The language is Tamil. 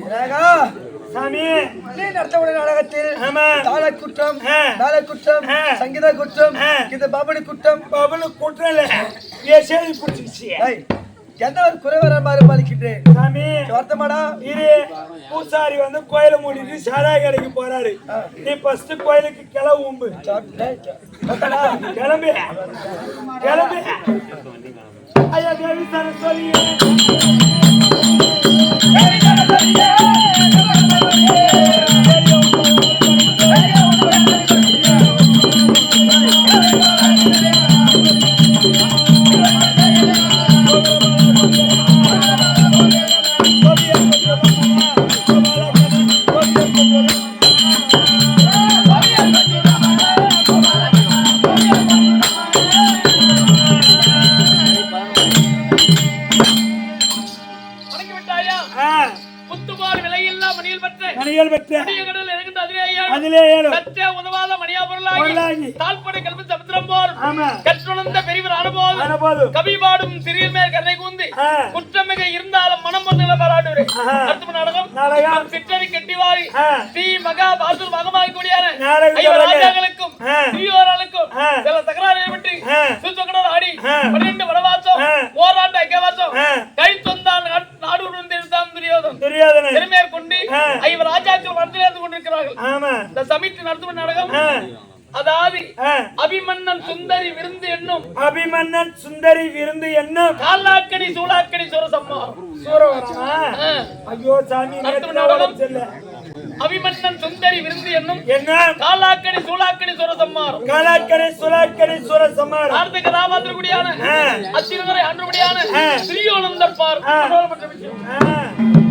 சாமி நீ நடத்தக்கூடிய நாடகத்தில் தாள குற்றம் சங்கீத குற்றம் இது பபடி குற்றம் சேதி பிடிச்சிருச்சு என்ன ஒரு குறைவர மாதிரி பாதிக்கின்றேன் சாமி வருத்தமாடா இரு பூசாரி வந்து கோயில மூடிட்டு சாராய கடைக்கு போறாரு நீ ஃபர்ஸ்ட் கோயிலுக்கு கிளவு உம்பு கிளம்பு கிளம்பு ஐயா தேவி சரஸ்வதி மணிகள் பெற்ற அதிலே உதவாத மணியா பொருளாகி தாழ்படை கல்வி சமுத்திரம் போல் கற்றுணர்ந்த பெரியவர் அனுபவம் கவி பாடும் சிறிய மேல் கரை கூந்தி குற்றமிக இருந்தாலும் மனம் பொருளை பாராட்டுகிறேன். நாடகம் சிற்றறி கெட்டிவாரி ஸ்ரீ மகா பாசூர் மகமாக கூடியான ராஜாக்களுக்கும் ஸ்ரீயோராளுக்கும் சில தகராறு ஏற்பட்டு சுத்தகடல் ஆடி 12 வனவாசம் ஓராண்டு ஐக்கியவாசம் கை சொந்தான் நாடு துரியோதன் பெருமையை கொண்டு ஐவர் ராஜாக்கள் வளர்ந்து கொண்டிருக்கிறார்கள். இந்த சமித்தி நடத்தும் நாடகம் அதாவது அபிமன்னன் சுந்தரி விருந்து என்னும் காலாக்கடி சூளாக்கடி சூரசம்மா ஐயோ சாமி அபிமன்னன் சுந்தரி விருந்து என்னும் காலாக்கடி சூளாக்கடி சூரசம்மார் ஆர்த்திக ராமாத்திரகுடியான அத்திரதுரை அன்றுபடியான ஸ்ரீயோனந்தப்பார் மற்ற விஷயம்